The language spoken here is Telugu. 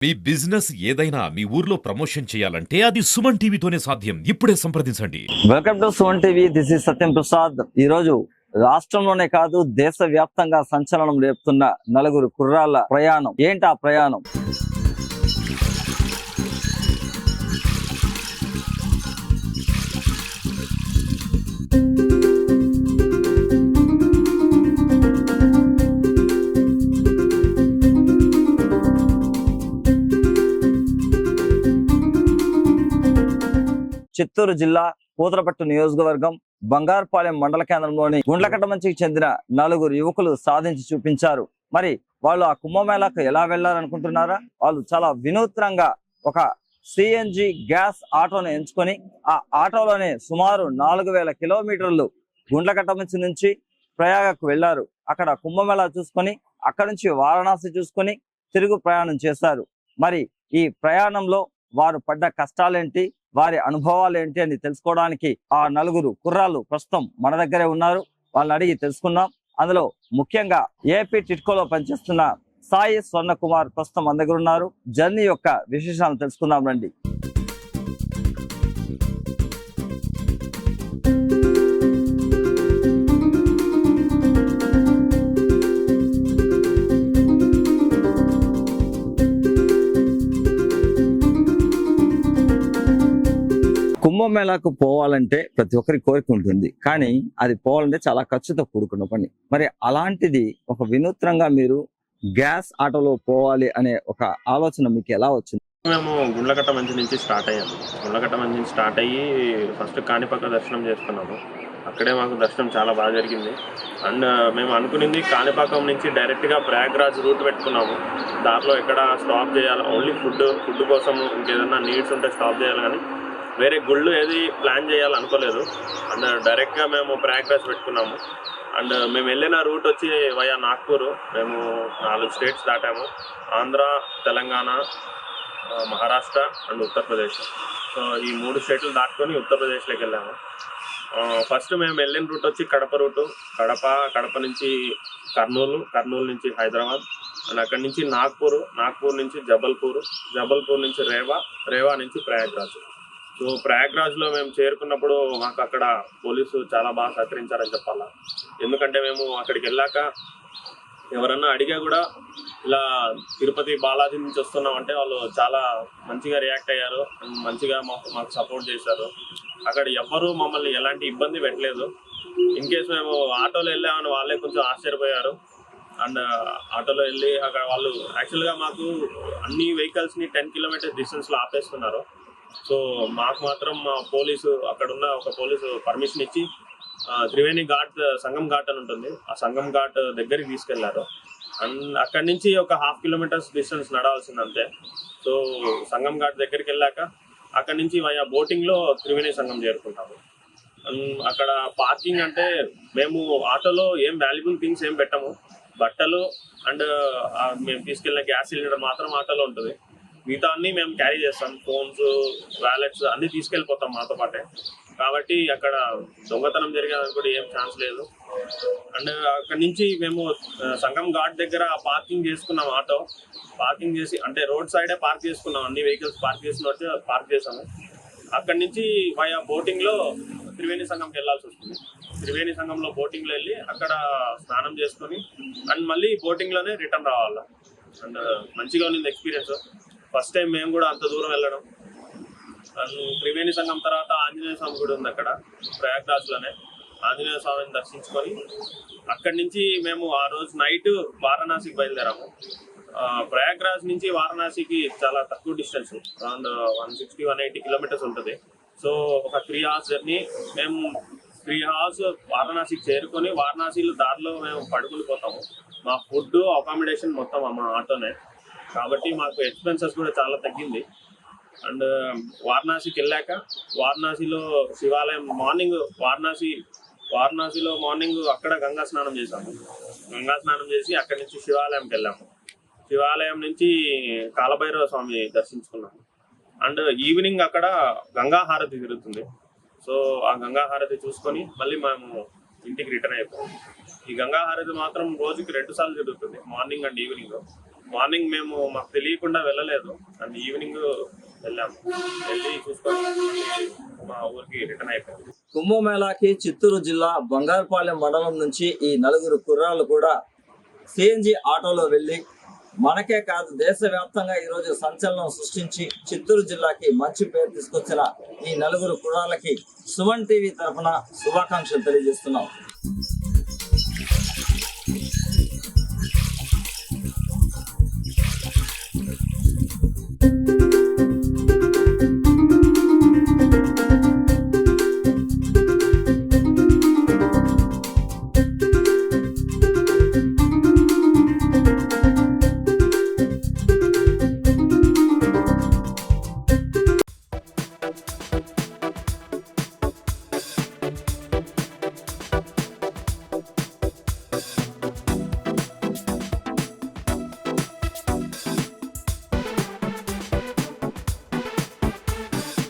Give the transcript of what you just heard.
మీ బిజినెస్ ఏదైనా మీ ఊర్లో ప్రమోషన్ చేయాలంటే అది సుమన్ టీవీతోనే సాధ్యం. ఇప్పుడే సంప్రదించండి. Welcome to Suman TV. This is Satyam Prasad. ఈ రోజు రాష్ట్రంలోనే కాదు దేశ వ్యాప్తంగా సంచలనం రేపుతున్న నలుగురు కుర్రాళ్ళ ప్రయాణం. ఏంటి ఆ ప్రయాణం? చిత్తూరు జిల్లా పూతలపట్టు నియోజకవర్గం బంగారుపాలెం మండల కేంద్రంలోని గుండ్లకట్టమంచికి చెందిన నలుగురు యువకులు సాధించి చూపించారు. మరి వాళ్ళు ఆ కుంభమేళాకు ఎలా వెళ్లారనుకుంటున్నారా? వాళ్ళు చాలా వినూత్నంగా ఒక సిఎన్జి గ్యాస్ ఆటోను ఎంచుకొని ఆ ఆటోలోనే సుమారు 4000 కిలోమీటర్లు గుండ్లకట్టమంచి నుంచి ప్రయాగకు వెళ్లారు. అక్కడ కుంభమేళా చూసుకొని అక్కడి నుంచి వారణాసి చూసుకొని తిరుగు ప్రయాణం చేశారు. మరి ఈ ప్రయాణంలో వారు పడ్డ కష్టాలేంటి, వారి అనుభవాలు ఏంటి అని తెలుసుకోవడానికి ఆ నలుగురు కుర్రాళ్ళు ప్రస్తుతం మన దగ్గరే ఉన్నారు. వాళ్ళని అడిగి తెలుసుకుందాం. అందులో ముఖ్యంగా ఏపీ టిట్కోలో పనిచేస్తున్న సాయి స్వర్ణ కుమార్ ప్రస్తుతం మన దగ్గర ఉన్నారు. జర్నీ యొక్క విశేషాలను తెలుసుకుందాం రండి. కుంభమేళాకు పోవాలంటే ప్రతి ఒక్కరి కోరిక ఉంటుంది, కానీ అది పోవాలంటే చాలా ఖర్చుతో కూడుకున్న పని. మరి అలాంటిది ఒక వినూత్నంగా మీరు గ్యాస్ ఆటోలో పోవాలి అనే ఒక ఆలోచన మీకు ఎలా వచ్చింది? మేము గుండ్లకట్టమంచి నుంచి స్టార్ట్ అయ్యాము. గుండ్లకట్టమంచి నుంచి స్టార్ట్ అయ్యి ఫస్ట్ కాణిపాక దర్శనం చేసుకున్నాము. అక్కడే మాకు దర్శనం చాలా బాగా జరిగింది. అండ్ మేము అనుకునింది కాణిపాకం నుంచి డైరెక్ట్గా ప్రయాగ్రాజ్ రూట్ పెట్టుకున్నాము. దాంట్లో ఎక్కడ స్టాప్ చేయాలి, ఓన్లీ ఫుడ్ కోసం ఇంకేదన్నా నీడ్స్ ఉంటే స్టాప్ చేయాలి, కానీ వేరే గుళ్ళు ఏది ప్లాన్ చేయాలనుకోలేదు. అండ్ డైరెక్ట్గా మేము ప్రయాగ్రాజ్ పెట్టుకున్నాము. అండ్ మేము వెళ్ళిన రూట్ వచ్చి వయా నాగ్పూర్. మేము 4 states దాటాము: Andhra, Telangana, Maharashtra and Uttar Pradesh. So ఈ 3 స్టేట్లు దాటుకొని ఉత్తరప్రదేశ్లోకి వెళ్ళాము. ఫస్ట్ మేము వెళ్ళిన రూట్ వచ్చి కడప రూటు. కడప నుంచి కర్నూలు నుంచి హైదరాబాద్, అండ్ అక్కడి నుంచి నాగ్పూర్ నుంచి జబల్పూర్ నుంచి రేవా నుంచి ప్రయాగ్రాజ్. సో ప్రయాగ్రాజ్లో మేము చేరుకున్నప్పుడు మాకు అక్కడ పోలీసు చాలా బాగా సహకరించారని చెప్పాలా. ఎందుకంటే మేము అక్కడికి వెళ్ళాక ఎవరన్నా అడిగా కూడా ఇలా తిరుపతి బాలాజీ నుంచి వస్తున్నామంటే వాళ్ళు చాలా మంచిగా రియాక్ట్ అయ్యారు, మంచిగా మాకు సపోర్ట్ చేశారు. అక్కడ ఎవ్వరూ మమ్మల్ని ఎలాంటి ఇబ్బంది పెట్టలేదు. ఇన్ కేసు మేము ఆటోలో వెళ్ళామని వాళ్ళే కొంచెం ఆశ్చర్యపోయారు. అండ్ ఆటోలో వెళ్ళి అక్కడ వాళ్ళు యాక్చువల్గా మాకు అన్ని వెహికల్స్ని 10 కిలోమీటర్స్ డిస్టెన్స్లో ఆపేస్తున్నారు. సో మాకు మాత్రం పోలీసు, అక్కడున్న ఒక పోలీసు పర్మిషన్ ఇచ్చి త్రివేణి ఘాట్, సంగం ఘాట్ అని ఉంటుంది, ఆ సంగం ఘాట్ దగ్గరికి తీసుకెళ్లారు. అండ్ అక్కడి నుంచి ఒక 1/2 కిలోమీటర్స్ డిస్టెన్స్ నడవాల్సిందంతే. సో సంగం ఘాట్ దగ్గరికి వెళ్ళాక అక్కడి నుంచి వయా బోటింగ్లో త్రివేణి సంగం చేరుకుంటాము. అక్కడ పార్కింగ్ అంటే మేము ఆటోలో ఏం వాల్యుబుల్ థింగ్స్ ఏం పెట్టము. బట్టలు అండ్ మేము తీసుకెళ్ళిన గ్యాస్ సిలిండర్ మాత్రం ఆటోలో ఉంటుంది. మిగతా అన్నీ మేము క్యారీ చేస్తాం. ఫోన్స్, వ్యాలెట్స్ అన్నీ తీసుకెళ్ళిపోతాం మాతో పాటే. కాబట్టి అక్కడ దొంగతనం జరిగేదని కూడా ఏం ఛాన్స్ లేదు. అండ్ అక్కడి నుంచి మేము సంగం ఘాట్ దగ్గర పార్కింగ్ చేసుకున్నాం. ఆటో పార్కింగ్ చేసి, అంటే రోడ్ సైడే పార్క్ చేసుకున్నాం, అన్ని వెహికల్స్ పార్క్ చేసినట్టు పార్క్ చేసాము. అక్కడి నుంచి వయా బోటింగ్లో త్రివేణి సంగంకి వెళ్ళాల్సి వస్తుంది. త్రివేణి సంగంలో బోటింగ్లో వెళ్ళి అక్కడ స్నానం చేసుకొని అండ్ మళ్ళీ బోటింగ్లోనే రిటర్న్ రావాలి. అండ్ మంచిగా ఉంది ఎక్స్పీరియన్స్. ఫస్ట్ టైం మేము కూడా అంత దూరం వెళ్ళడం. త్రివేణి సంగం తర్వాత ఆంజనేయ స్వామి గుడి ఉంది అక్కడ ప్రయాగ్రాజ్లోనే. ఆంజనేయ స్వామిని దర్శించుకొని అక్కడి నుంచి మేము ఆ రోజు నైట్ వారణాసికి బయలుదేరాము. ప్రయాగ్రాజ్ నుంచి వారణాసికి చాలా తక్కువ డిస్టెన్స్, అరౌండ్ 160-180 కిలోమీటర్స్ ఉంటుంది. సో ఒక 3 అవర్స్ జర్నీ. మేము 3 అవర్స్ వారణాసికి చేరుకొని వారణాసిలో దారిలో మేము పడుకుని పోతాము. మా ఫుడ్, అకామిడేషన్ మొత్తం మా ఆటోనే, కాబట్టి మాకు ఎక్స్పెన్సెస్ కూడా చాలా తగ్గింది. అండ్ వారణాసికి వెళ్ళాక వారణాసిలో శివాలయం వారణాసిలో మార్నింగ్ అక్కడ గంగా స్నానం చేసాము. గంగా స్నానం చేసి అక్కడి నుంచి శివాలయంకి వెళ్ళాము. శివాలయం నుంచి కాలభైరవ స్వామి దర్శించుకున్నాము. అండ్ ఈవినింగ్ అక్కడ గంగా హారతి జరుగుతుంది. సో ఆ గంగా హారతి చూసుకొని మళ్ళీ మేము ఇంటికి రిటర్న్ అయిపోయాం. ఈ గంగా హారతి మాత్రం రోజుకి 2 సార్లు జరుగుతుంది, మార్నింగ్ అండ్ ఈవినింగ్. మార్నింగ్ మేము మాకు తెలియకుండా వెళ్ళలేదు, అండ్ ఈవినింగ్ వెళ్ళాము. వెళ్ళి చూసుకొని మా ఊరికి రిటర్న్ అయిపోయింది. కుంభమేళాకి చిత్తూరు జిల్లా బంగారుపాలెం మండలం నుంచి ఈ నలుగురు కుర్రాళ్ళు కూడా సిఎన్జి ఆటోలో వెళ్ళి మనకే కాదు దేశవ్యాప్తంగా ఈరోజు సంచలనం సృష్టించి చిత్తూరు జిల్లాకి మంచి పేరు తీసుకొచ్చిన ఈ నలుగురు కుర్రాళ్ళకి సుమన్ టీవీ తరఫున శుభాకాంక్షలు తెలియజేస్తున్నాం.